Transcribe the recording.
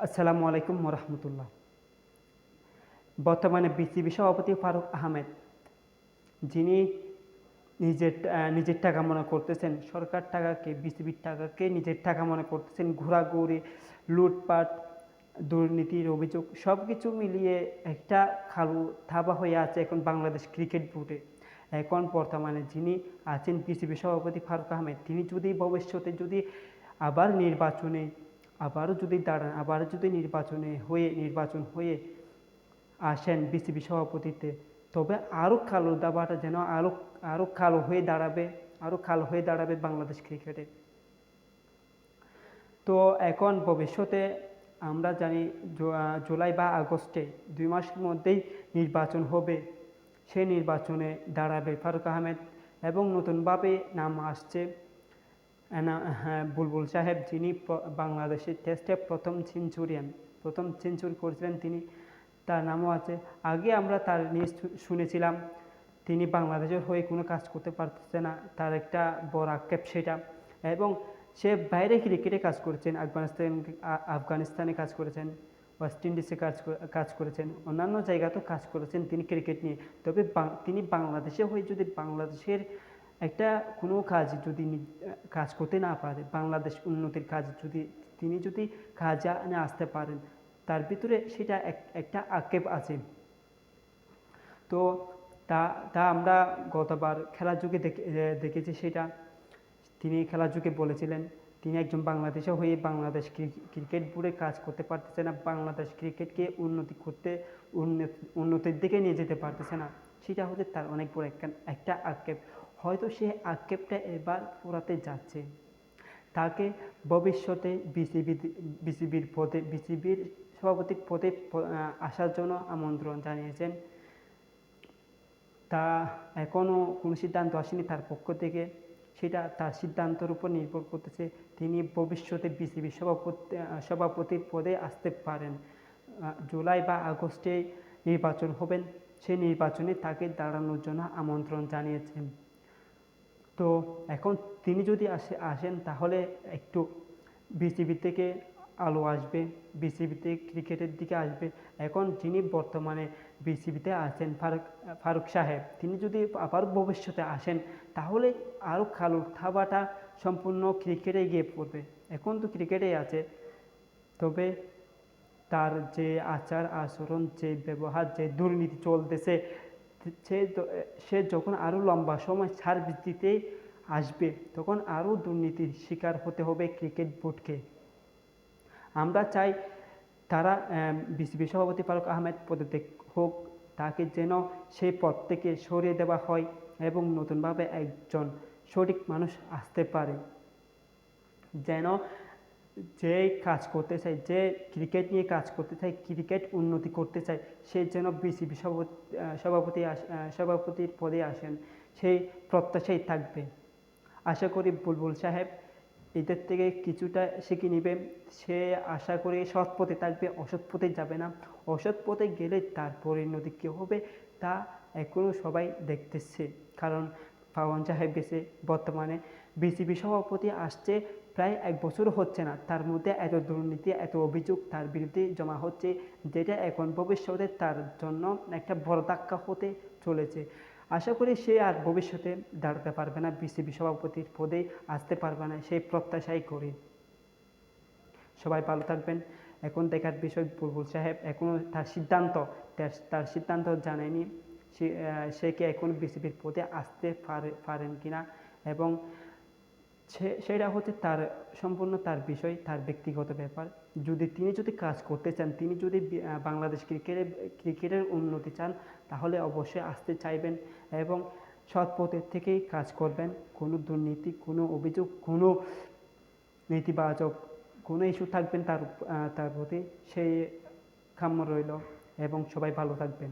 আসসালামু আলাইকুম রহমতুল্লাহ। বর্তমানে বিসিবি সভাপতি ফারুক আহমেদ, যিনি নিজের টাকা মনে করতেছেন, সরকার টাকাকে, বিসিবির টাকাকে নিজের টাকা মনে করতেছেন, ঘোরাঘুরি, লুটপাট, দুর্নীতির অভিযোগ সব কিছু মিলিয়ে একটা খালু থাবা হয়ে আছে এখন বাংলাদেশ ক্রিকেট বোর্ডে। এখন বর্তমানে যিনি আছেন বিসিবি সভাপতি ফারুক আহমেদ, তিনি যদি ভবিষ্যতে যদি আবার নির্বাচনে আবারও যদি দাঁড়ান, আবারও যদি নির্বাচন হয়ে আসেন বিসিবি সভাপতিতে, তবে আরও কালো দাবাটা যেন আরও কালো হয়ে দাঁড়াবে, আরও কালো হয়ে দাঁড়াবে বাংলাদেশ ক্রিকেটে। তো এখন ভবিষ্যতে আমরা জানি জুলাই বা আগস্টে 2 মাসের মধ্যেই নির্বাচন হবে। সেই নির্বাচনে দাঁড়াবে ফারুক আহমেদ এবং নতুনভাবে নাম আসছে বুলবুল সাহেব, যিনি বাংলাদেশের টেস্টে প্রথম সেঞ্চুরি করেছিলেন তিনি, তার নামও আছে। আগে আমরা তার নিয়ে শুনেছিলাম তিনি বাংলাদেশের হয়ে কোনো কাজ করতে পারতেছে না, তার একটা বড় আক্ষেপ সেটা। এবং সে বাইরে ক্রিকেটে কাজ করেছেন, আফগানিস্তানে কাজ করেছেন, ওয়েস্ট ইন্ডিজে কাজ করেছেন, অন্যান্য জায়গাতেও কাজ করেছেন তিনি ক্রিকেট নিয়ে। তবে তিনি বাংলাদেশে হয়ে যদি বাংলাদেশের একটা কোনো কাজ যদি কাজ করতে না পারে, বাংলাদেশ উন্নতির কাজ তিনি যদি কাজে না আসতে পারেন, তার ভিতরে সেটা একটা আক্ষেপ আছে। তো তা আমরা গতবার খেলার যুগে দেখেছি সেটা। তিনি খেলার যুগে বলেছিলেন তিনি একজন বাংলাদেশে হয়ে বাংলাদেশ ক্রিকেট বোর্ডে কাজ করতে পারতেছে না, বাংলাদেশ ক্রিকেটকে উন্নতির দিকে নিয়ে যেতে পারতেছে না। সেটা হচ্ছে তার অনেক বড় একটা আক্ষেপ। হয়তো সে আক্ষেপটা এবার পোড়াতে যাচ্ছে। তাকে ভবিষ্যতে বিসিবির সভাপতির পদে আসার জন্য আমন্ত্রণ জানিয়েছেন। তা এখনও কোনো সিদ্ধান্ত আসেনি তার পক্ষ থেকে, সেটা তার সিদ্ধান্তের উপর নির্ভর করতেছে। তিনি ভবিষ্যতে বিসিবির সভাপতির পদে আসতে পারেন। জুলাই বা আগস্টে নির্বাচন হবেন, সেই নির্বাচনে তাকে দাঁড়ানোর জন্য আমন্ত্রণ জানিয়েছেন। তো এখন তিনি যদি আসেন তাহলে একটু বিসিবি থেকে আলো আসবে, বিসিবিতে ক্রিকেটের দিকে আসবে। এখন যিনি বর্তমানে বিসিবিতে আছেন ফারুক সাহেব, তিনি যদি আবার ভবিষ্যতে আসেন তাহলে আরও কালো থাবাটা সম্পূর্ণ ক্রিকেটে গিয়ে পড়বে। এখন তো ক্রিকেটেই আছে, তবে তার যে আচার আচরণ, যে ব্যবহার, যে দুর্নীতি চলতেছে, সে যখন আরও লম্বা সময় সার্ভিস দিতে আসবে তখন আরও দুর্নীতির শিকার হতে হবে ক্রিকেট বোর্ডকে। আমরা চাই তারা বিসিবি সভাপতি ফারুক আহমেদ পদত্যাগ হোক, তাকে যেন সেই পদ থেকে সরিয়ে দেওয়া হয় এবং নতুনভাবে একজন সঠিক মানুষ আসতে পারে, যেন যে কাজ করতে চায়, যে ক্রিকেট নিয়ে কাজ করতে চায়, ক্রিকেট উন্নতি করতে চায়, সে যেন বিসিবি সভাপতির পদে আসেন, সেই প্রত্যাশাই থাকবে। আশা করি বুলবুল সাহেব এদের থেকে কিছুটা শিখে নেবে। সে আশা করি সৎ পথে থাকবে, অসৎ পথে যাবে না। অসৎ পথে গেলে তার পরিণতি কী হবে তা এখনও সবাই দেখতেছে। কারণ পাওয়ান সাহেব গেছে, বর্তমানে বিসিবি সভাপতি আসছে প্রায় 1 বছরও হচ্ছে না, তার মধ্যে এত দুর্নীতি, এত অভিযোগ তার বিরুদ্ধে জমা হচ্ছে, যেটা এখন ভবিষ্যতে তার জন্য একটা বড় ধাক্কা হতে চলেছে। আশা করি সে আর ভবিষ্যতে দাঁড়াতে পারবে না, বিসিবি সভাপতির পদে আসতে পারবে না, সেই প্রত্যাশাই করি। সবাই ভালো থাকবেন। এখন দেখার বিষয় বুলবুল সাহেব এখনও তার সিদ্ধান্ত জানায়নি, সে কি এখন বিসিবির পদে আসতে পারেন কিনা, এবং সেটা হচ্ছে সম্পূর্ণ তার বিষয়, তার ব্যক্তিগত ব্যাপার। তিনি যদি কাজ করতে চান, তিনি যদি বাংলাদেশ ক্রিকেটের উন্নতি চান, তাহলে অবশ্যই আসতে চাইবেন এবং সৎ পথের থেকেই কাজ করবেন। কোনো দুর্নীতি, কোনো অভিযোগ, কোনো নেতিবাচক কোনো ইস্যু থাকবেন তার প্রতি, সেই কাম্য রইল এবং সবাই ভালো থাকবেন।